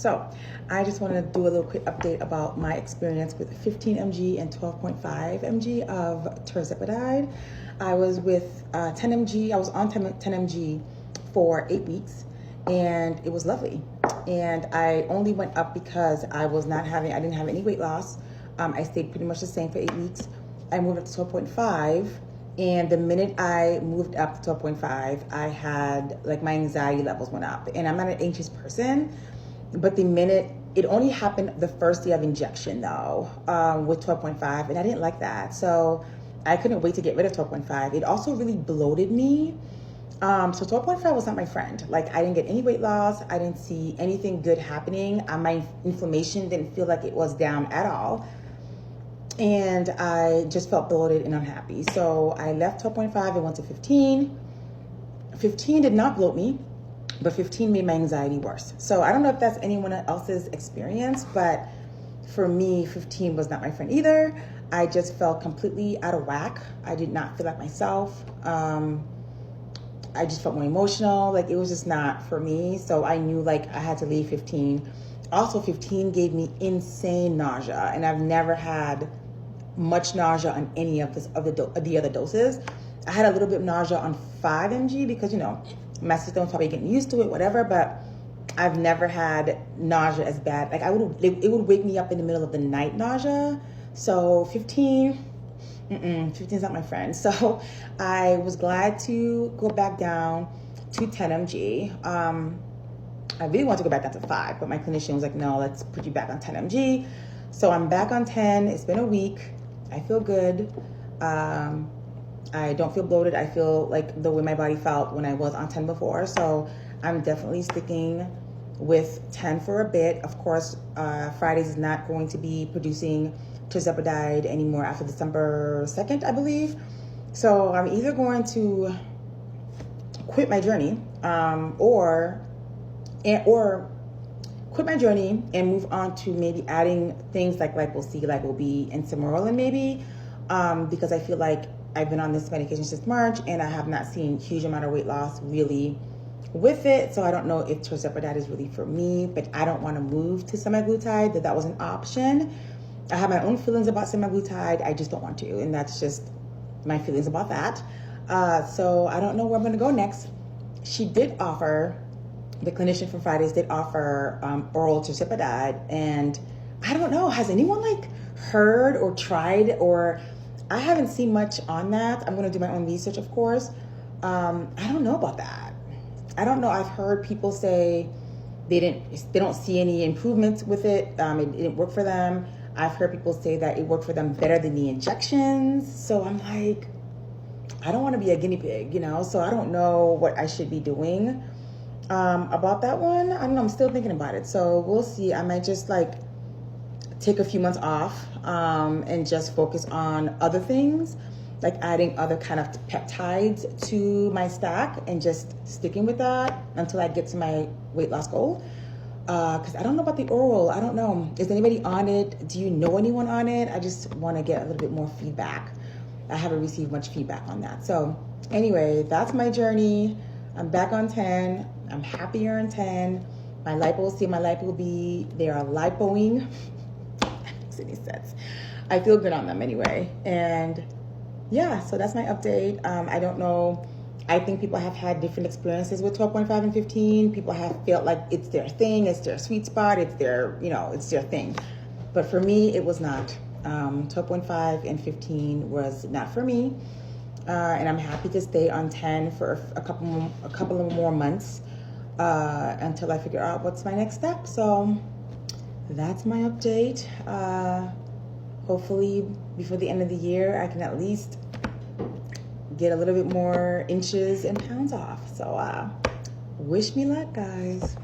So I just want to do a little quick update about my experience with 15 mg and 12.5 mg of tirzepatide. I was with 10 mg. I was on 10 mg for 8 weeks, and it was lovely. And I only went up because I didn't have any weight loss. I stayed pretty much the same for 8 weeks. I moved up to 12.5. And the minute I moved up to 12.5, I had, like, my anxiety levels went up. And I'm not an anxious person, but the minute, it only happened the first day of injection though, with 12.5, and I didn't like that. So I couldn't wait to get rid of 12.5. It also really bloated me. So 12.5 was not my friend. Like, I didn't get any weight loss. I didn't see anything good happening. My inflammation didn't feel like it was down at all. And I just felt bloated and unhappy. So I left 12.5 and went to 15. 15 did not bloat me, but 15 made my anxiety worse. So I don't know if that's anyone else's experience, but for me, 15 was not my friend either. I just felt completely out of whack. I did not feel like myself. I just felt more emotional. Like, it was just not for me. So I knew, like, I had to leave 15. Also, 15 gave me insane nausea, and I've never had much nausea on any of the other doses. I had a little bit of nausea on 5 mg because, you know, my system's probably getting used to it, whatever, but I've never had nausea as bad. Like, it would wake me up in the middle of the night, nausea. So 15 is not my friend. So I was glad to go back down to 10 mg. I really want to go back down to 5, but my clinician was like, no, let's put you back on 10 mg. So I'm back on 10. It's been a week. I feel good. I don't feel bloated. I feel like the way my body felt when I was on 10 before. So I'm definitely sticking with 10 for a bit. Of course, Fridays is not going to be producing tirzepatide anymore after December 2nd, I believe. So I'm either going to quit my journey or quit my journey and move on to maybe adding things like lipo-C, lipo-B, and Simorelin maybe, because I feel like I've been on this medication since March and I have not seen huge amount of weight loss really with it. So I don't know if tirzepatide is really for me, but I don't want to move to semaglutide, that was an option. I have my own feelings about semaglutide. I just don't want to, and that's just my feelings about that. So I don't know where I'm going to go next. She did offer, the clinician from Fridays did offer oral tirzepatide, and I don't know, has anyone like heard or tried, or I haven't seen much on that. I'm going to do my own research, of course. I don't know about that. I don't know. I've heard people say they don't see any improvements with it. It didn't work for them. I've heard people say that it worked for them better than the injections. So I'm like, I don't want to be a guinea pig, you know? So I don't know what I should be doing about that one. I don't know. I'm still thinking about it. So we'll see. I might just like take a few months off and just focus on other things, like adding other kind of peptides to my stack and just sticking with that until I get to my weight loss goal. Because I don't know about the oral. I don't know. Is anybody on it? Do you know anyone on it? I just want to get a little bit more feedback. I haven't received much feedback on that. So anyway, that's my journey. I'm back on 10. I'm happier on 10. My lipo-C, my lipo-B, they are lipoing. That makes any sense. I feel good on them anyway. And yeah, so that's my update. I don't know. I think people have had different experiences with 12.5 and 15. People have felt like it's their thing, it's their sweet spot, it's their, you know, it's their thing. But for me, it was not. 12.5 and 15 was not for me. And I'm happy to stay on 10 for a couple of more months until I figure out what's my next step. So that's my update. Hopefully before the end of the year, I can at least get a little bit more inches and pounds off. So wish me luck, guys.